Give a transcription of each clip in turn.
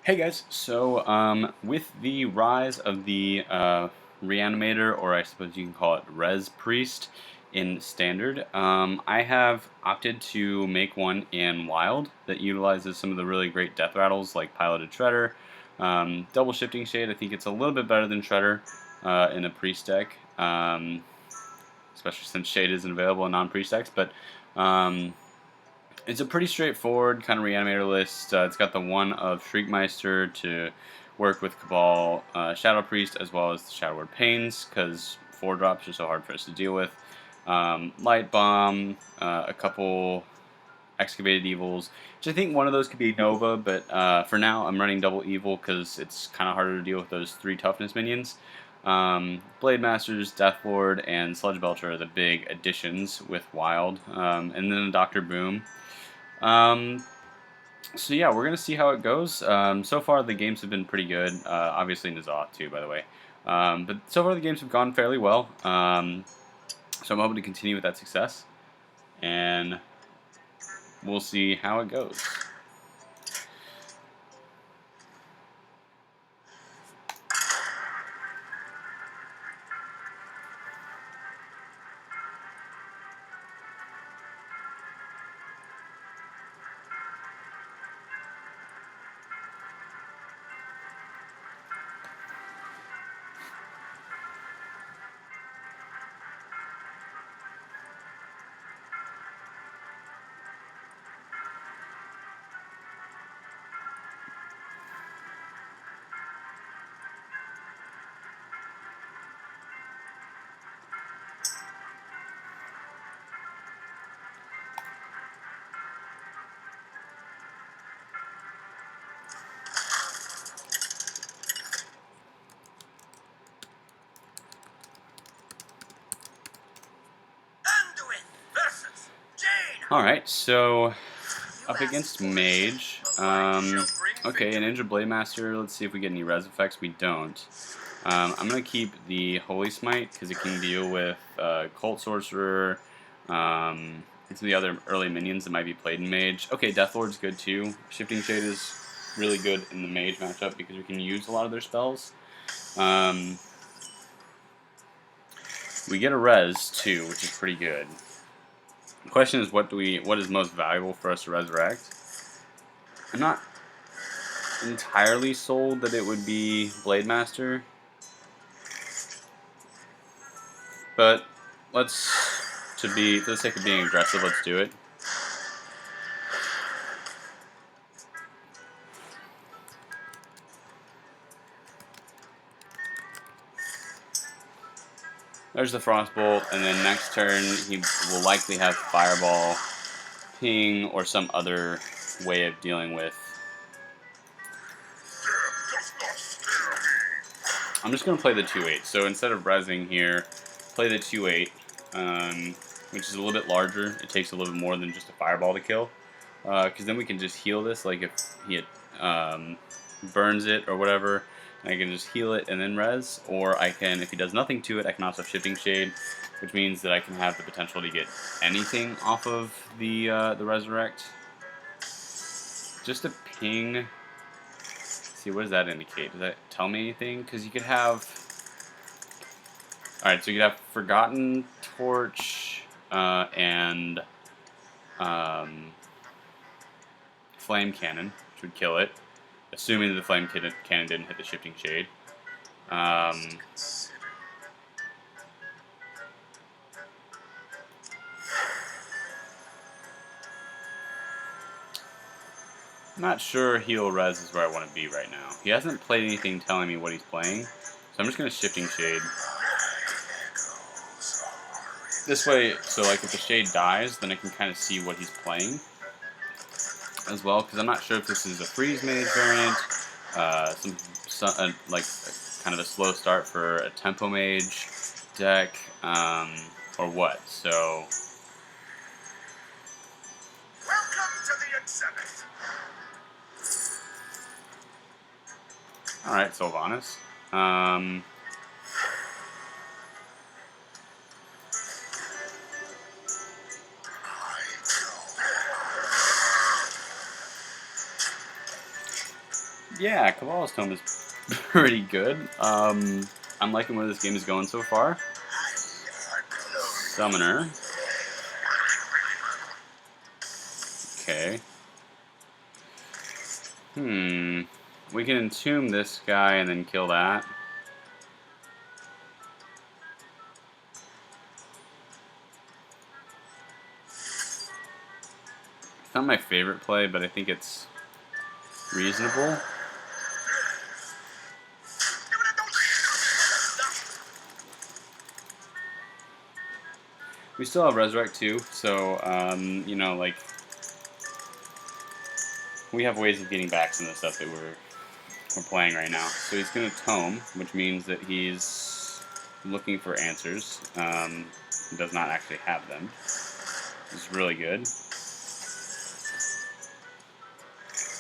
Hey guys, so with the rise of the Reanimator, or I suppose you can call it Res Priest, in Standard, I have opted to make one in Wild that utilizes some of the really great death rattles like Piloted Shredder, Double Shifting Shade. I think it's a little bit better than Shredder in a Priest deck, especially since Shade isn't available in non-Priest decks, but it's a pretty straightforward kind of reanimator list. It's got the one of Shriekmeister to work with Cabal, Shadow Priest, as well as the Shadow Word Pains, because 4-drops are so hard for us to deal with. Light Bomb, a couple Excavated Evils, which I think one of those could be Nova, but for now I'm running Double Evil because it's kind of harder to deal with those 3 toughness minions. Blade Masters, Death Lord, and Sludge Belcher are the big additions with Wild, and then Dr. Boom. So yeah, we're gonna see how it goes. So far the games have been pretty good. Obviously Nazoth too, by the way. But so far the games have gone fairly well. So I'm hoping to continue with that success, and we'll see how it goes. Alright, so up against Mage. Okay, an Ninja Blade Master. Let's see if we get any res effects. We don't. I'm going to keep the Holy Smite because it can deal with Cult Sorcerer, and some of the other early minions that might be played in Mage. Okay, Death Lord's good too. Shifting Shade is really good in the Mage matchup because we can use a lot of their spells. We get a res too, which is pretty good. The question is, what is most valuable for us to resurrect? I'm not entirely sold that it would be Blade Master, but for the sake of being aggressive, let's do it. There's the Frostbolt, and then next turn he will likely have Fireball, Ping, or some other way of dealing with. I'm just going to play the 2/8, so instead of rezzing here, play the 2/8, which is a little bit larger. It takes a little bit more than just a Fireball to kill, because then we can just heal this, like if he burns it or whatever, I can just heal it and then res, or I can, if he does nothing to it, I can also Shifting Shade, which means that I can have the potential to get anything off of the Resurrect. Just a Ping. See, what does that indicate? Does that tell me anything? Because you could have... Alright, so you could have Forgotten Torch and Flame Cannon, which would kill it, assuming that the Flame Cannon didn't hit the Shifting Shade. I'm not sure heal res is where I want to be right now. He hasn't played anything telling me what he's playing, so I'm just going to Shifting Shade. This way, so like if the Shade dies, then I can kind of see what he's playing as well, because I'm not sure if this is a Freeze Mage variant, like kind of a slow start for a Tempo Mage deck, or what. So welcome to the exhibit. Alright, Sylvanas. Yeah, Cabal's Tome is pretty good. I'm liking where this game is going so far. Summoner. Okay. We can entomb this guy and then kill that. It's not my favorite play, but I think it's reasonable. We still have Resurrect too, so, you know, like, we have ways of getting back some of the stuff that we're playing right now. So he's going to Tome, which means that he's looking for answers. He does not actually have them. It's really good.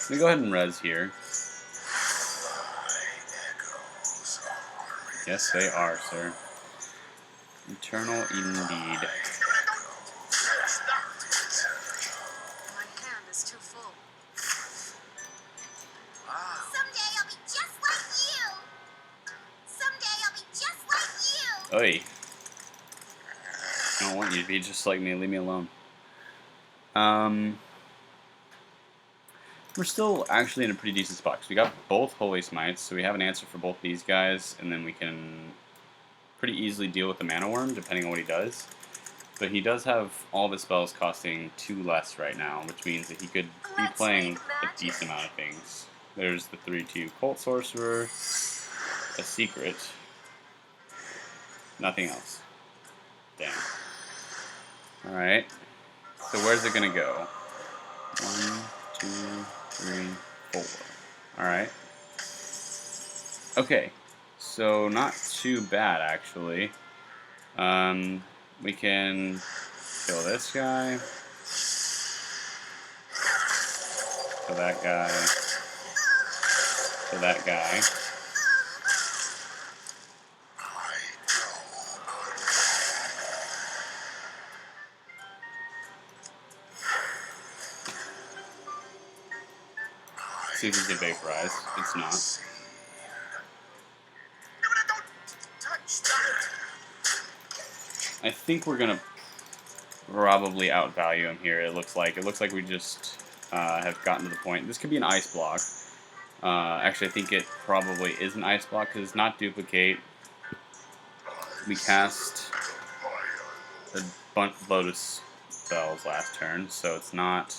Let me go ahead and res here. Yes, they are, sir. Eternal indeed. My hand is too full. Someday I'll be just like you. Someday I'll be just like you. Oi. I don't want you to be just like me. Leave me alone. We're still actually in a pretty decent spot because we got both Holy Smites, so we have an answer for both these guys, and then we can pretty easily deal with the Mana Worm depending on what he does. But he does have all of his spells costing 2 less right now, which means that he could be playing a decent amount of things. There's the 3/2 Cult Sorcerer, a Secret, nothing else. Damn. Alright. So where's it gonna go? 1, 2, 3, 4. Alright. Okay. So not too bad actually. We can kill this guy. Kill that guy. Kill that guy. See if he can vaporize. It's not. I think we're gonna probably outvalue him here. It looks like we just have gotten to the point. This could be an ice block. Actually, I think it probably is an ice block because it's not duplicate. We cast a bunch of Lotus spells last turn, so it's not.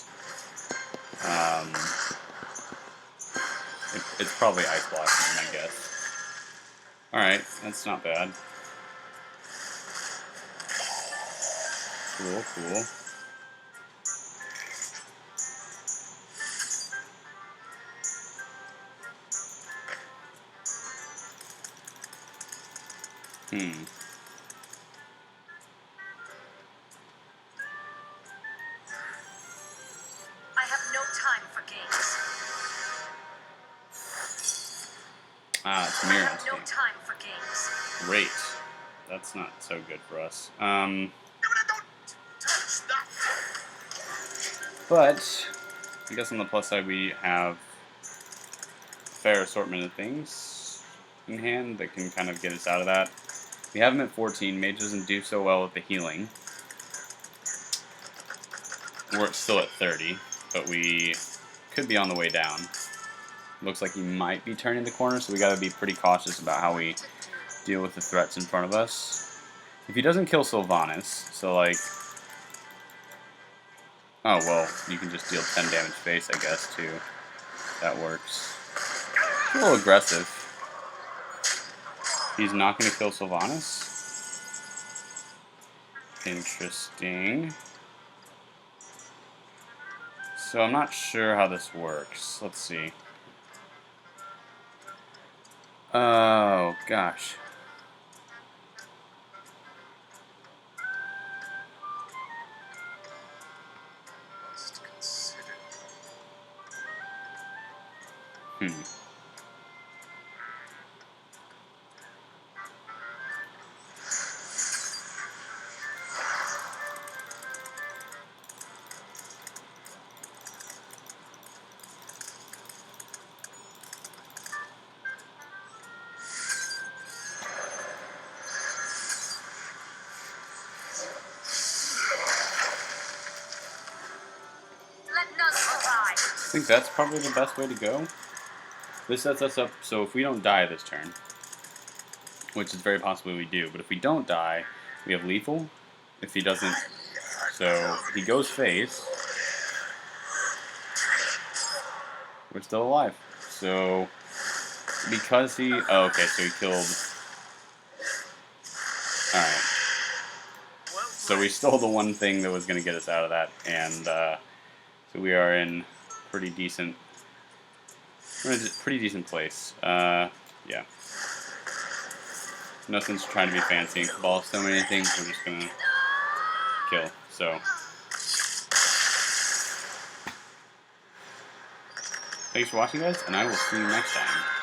It's probably ice blocking, I guess. Alright, that's not bad. Cool, cool. I have no time for games. Ah, it's I Mirror have no Instinct. time for games. Great. That's not so good for us. But I guess on the plus side we have a fair assortment of things in hand that can kind of get us out of that. We have him at 14. Mage doesn't do so well with the healing. We're still at 30, but we could be on the way down. Looks like he might be turning the corner, so we got to be pretty cautious about how we deal with the threats in front of us. If he doesn't kill Sylvanas, so like... Oh, well, you can just deal 10 damage face, I guess, too. That works. It's a little aggressive. He's not going to kill Sylvanas. Interesting. So I'm not sure how this works. Let's see. Oh, gosh. think that's probably the best way to go. This sets us up so if we don't die this turn, which is very possibly we do, but if we don't die, we have lethal. If he doesn't, so he goes face, we're still alive. So because he, oh, okay, so he killed. All right. So we stole the one thing that was going to get us out of that, and so we are in pretty decent. We're in a pretty decent place. Yeah. Nothing's trying to be fancy. Ball so many things, we're just gonna kill. So thanks for watching, guys, and I will see you next time.